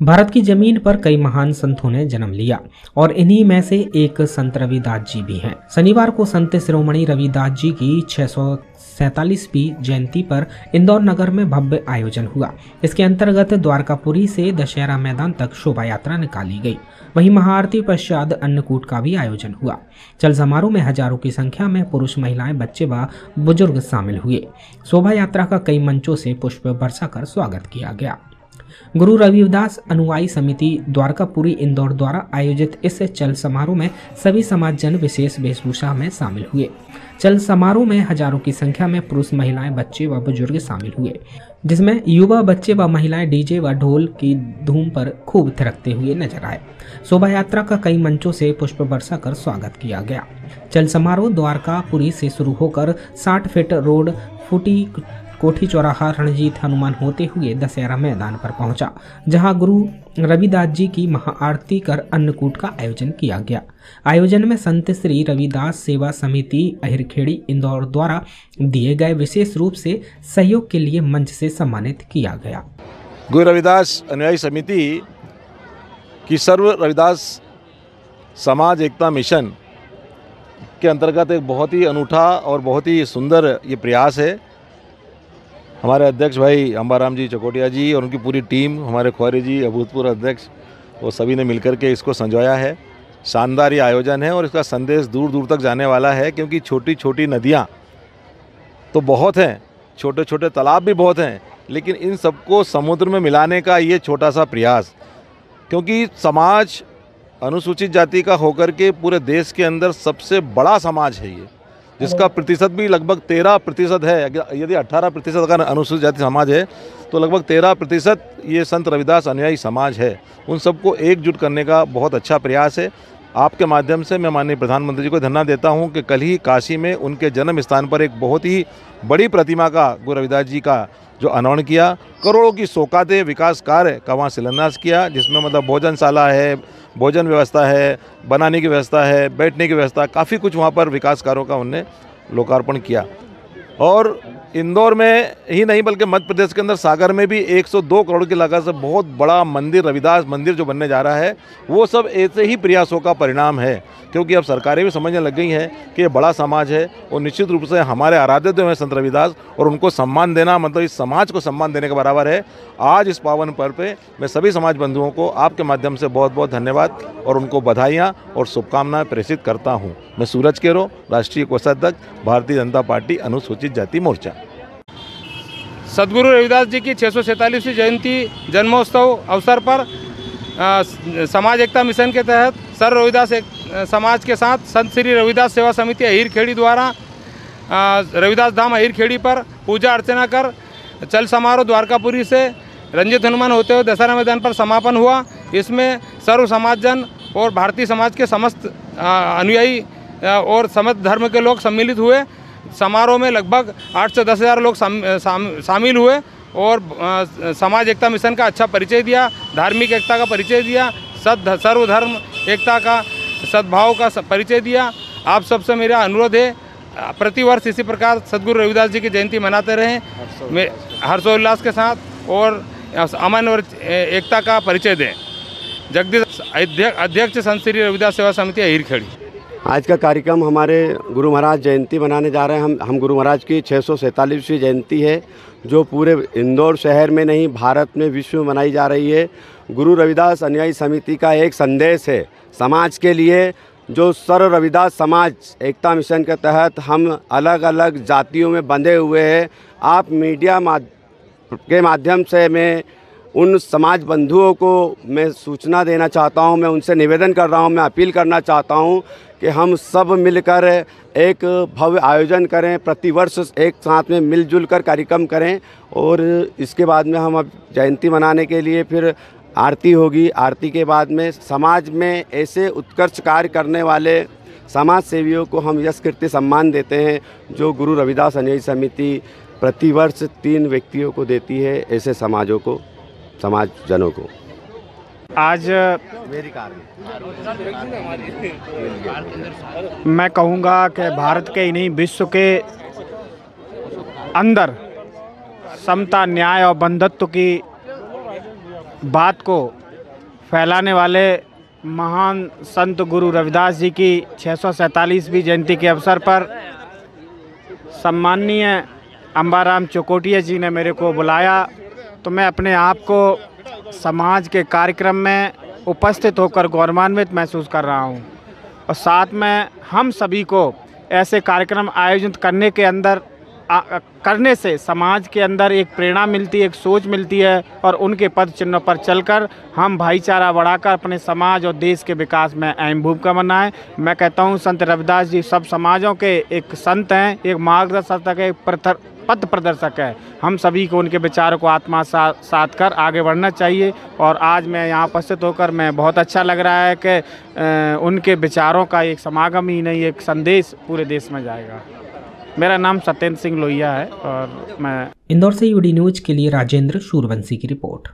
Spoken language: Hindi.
भारत की जमीन पर कई महान संतों ने जन्म लिया और इन्हीं में से एक संत रविदास जी भी हैं। शनिवार को संत शिरोमणि रविदास जी की 647वीं जयंती पर इंदौर नगर में भव्य आयोजन हुआ। इसके अंतर्गत द्वारकापुरी से दशहरा मैदान तक शोभा यात्रा निकाली गई। वहीं महाआरती पश्चात अन्नकूट का भी आयोजन हुआ। चल समारोह में हजारों की संख्या में पुरुष, महिलाएं, बच्चे व बुजुर्ग शामिल हुए। शोभा यात्रा का कई मंचों से पुष्प वर्षा कर स्वागत किया गया। गुरु रविदास अनुयायी समिति द्वारकापुरी इंदौर द्वारा आयोजित इस चल समारोह में सभी समाजजन विशेष वेशभूषा में शामिल हुए। चल समारोह में हजारों की संख्या में पुरुष, महिलाएं, बच्चे व बुजुर्ग शामिल हुए, जिसमें युवा, बच्चे व महिलाएं डीजे व ढोल की धूम पर खूब थिरकते हुए नजर आए। शोभा यात्रा का कई मंचों से पुष्प वर्षा कर स्वागत किया गया। चल समारोह द्वारकापुरी से शुरू होकर 60 फीट रोड, फूटी कोठी चौराहा, रणजीत हनुमान होते हुए दशहरा मैदान पर पहुंचा, जहां गुरु रविदास जी की महाआरती कर अन्नकूट का आयोजन किया गया। आयोजन में संत श्री रविदास सेवा समिति अहिरखेड़ी इंदौर द्वारा दिए गए विशेष रूप से सहयोग के लिए मंच से सम्मानित किया गया। गुरु रविदास अनुयायी समिति की सर्व रविदास समाज एकता मिशन के अंतर्गत एक बहुत ही अनूठा और बहुत ही सुंदर ये प्रयास है। हमारे अध्यक्ष भाई अंबाराम जी चकोटिया जी और उनकी पूरी टीम, हमारे ख्वारी जी अभूतपूर्व अध्यक्ष, वो सभी ने मिलकर के इसको संजोया है। शानदार ये आयोजन है और इसका संदेश दूर दूर तक जाने वाला है, क्योंकि छोटी छोटी नदियाँ तो बहुत हैं, छोटे छोटे तालाब भी बहुत हैं, लेकिन इन सबको समुद्र में मिलाने का ये छोटा सा प्रयास, क्योंकि समाज अनुसूचित जाति का होकर के पूरे देश के अंदर सबसे बड़ा समाज है ये, जिसका प्रतिशत भी लगभग 13% है। यदि 18% का अनुसूचित जाति समाज है तो लगभग 13% ये संत रविदास अनुयायी समाज है। उन सबको एकजुट करने का बहुत अच्छा प्रयास है। आपके माध्यम से मैं माननीय प्रधानमंत्री जी को धन्यवाद देता हूं कि कल ही काशी में उनके जन्म स्थान पर एक बहुत ही बड़ी प्रतिमा का गुरु रविदास जी का जो अनावरण किया, करोड़ों की सौगातें विकास कार्य का वहाँ शिलान्यास किया, जिसमें मतलब भोजनशाला है, भोजन व्यवस्था है, बनाने की व्यवस्था है, बैठने की व्यवस्था, काफ़ी कुछ वहाँ पर विकास कार्यों का उनने लोकार्पण किया। और इंदौर में ही नहीं बल्कि मध्य प्रदेश के अंदर सागर में भी 102 करोड़ की लागत से बहुत बड़ा मंदिर, रविदास मंदिर जो बनने जा रहा है, वो सब ऐसे ही प्रयासों का परिणाम है। क्योंकि अब सरकारें भी समझने लग गई हैं कि ये बड़ा समाज है और निश्चित रूप से हमारे आराध्य देव हैं संत रविदास, और उनको सम्मान देना मतलब इस समाज को सम्मान देने के बराबर है। आज इस पावन पर्व पे मैं सभी समाज बंधुओं को आपके माध्यम से बहुत बहुत धन्यवाद और उनको बधाइयाँ और शुभकामनाएं प्रेषित करता हूँ। मैं सूरज केरो, राष्ट्रीय कोषाध्यक्ष, भारतीय जनता पार्टी अनुसूचित जाति मोर्चा। सदगुरु रविदास जी की 647वीं जयंती जन्मोत्सव अवसर पर समाज एकता मिशन के तहत सर्व रविदास समाज के साथ संत श्री रविदास सेवा समिति अहिरखेड़ी द्वारा रविदास धाम अहिरखेड़ी पर पूजा अर्चना कर चल समारोह द्वारकापुरी से रंजित हनुमान होते हुए दशहरा मैदान पर समापन हुआ। इसमें सर्व समाजजन और भारतीय समाज के समस्त अनुयायी और समस्त धर्म के लोग सम्मिलित हुए। समारोह में लगभग 8 से 10 हज़ार लोग शामिल हुए और समाज एकता मिशन का अच्छा परिचय दिया, धार्मिक एकता का परिचय दिया, सर्वधर्म एकता का, सद्भाव का परिचय दिया। आप सबसे मेरा अनुरोध है, प्रतिवर्ष इसी प्रकार सदगुरु रविदास जी की जयंती मनाते रहें हर्षोल्लास के साथ और अमन और एकता का परिचय दें। जगदीश अध्यक्ष संत श्री रविदास सेवा समिति अहिरखेड़ी। आज का कार्यक्रम हमारे गुरु महाराज जयंती मनाने जा रहे हैं। हम गुरु महाराज की 647वीं जयंती है, जो पूरे इंदौर शहर में नहीं भारत में, विश्व में मनाई जा रही है। गुरु रविदास अनुयायी समिति का एक संदेश है समाज के लिए, जो सर्व रविदास समाज एकता मिशन के तहत हम अलग अलग जातियों में बंधे हुए हैं। आप मीडिया के माध्यम से मैं उन समाज बंधुओं को मैं सूचना देना चाहता हूं, मैं उनसे निवेदन कर रहा हूं, मैं अपील करना चाहता हूं कि हम सब मिलकर एक भव्य आयोजन करें, प्रतिवर्ष एक साथ में मिलजुल कर कार्यक्रम करें। और इसके बाद में हम अब जयंती मनाने के लिए फिर आरती होगी। आरती के बाद में समाज में ऐसे उत्कृष्ट कार्य करने वाले समाज सेवियों को हम यश कीर्ति सम्मान देते हैं, जो गुरु रविदास अनुयायी समिति प्रतिवर्ष 3 व्यक्तियों को देती है, ऐसे समाजों को, समाजजनों को। आज मैं कहूँगा कि भारत के ही नहीं विश्व के अंदर समता, न्याय और बंधुत्व की बात को फैलाने वाले महान संत गुरु रविदास जी की 647वीं जयंती के अवसर पर सम्माननीय अंबाराम चकोटिया जी ने मेरे को बुलाया, तो मैं अपने आप को समाज के कार्यक्रम में उपस्थित होकर गौरवान्वित महसूस कर रहा हूं। और साथ में हम सभी को ऐसे कार्यक्रम आयोजित करने से समाज के अंदर एक प्रेरणा मिलती है, एक सोच मिलती है, और उनके पद चिन्हों पर चलकर हम भाईचारा बढ़ाकर अपने समाज और देश के विकास में अहम भूमिका बनाएं। मैं कहता हूं संत रविदास जी सब समाजों के एक संत हैं, एक मार्गदर्शक है, एक पथ प्रदर्शक है। हम सभी को उनके विचारों को आत्मसात कर आगे बढ़ना चाहिए। और आज मैं यहाँ उपस्थित होकर मैं बहुत अच्छा लग रहा है कि उनके विचारों का एक समागम ही नहीं, एक संदेश पूरे देश में जाएगा। मेरा नाम सत्येंद्र सिंह लोहिया है और मैं इंदौर से यूडी न्यूज के लिए राजेंद्र सूर्यवंशी की रिपोर्ट।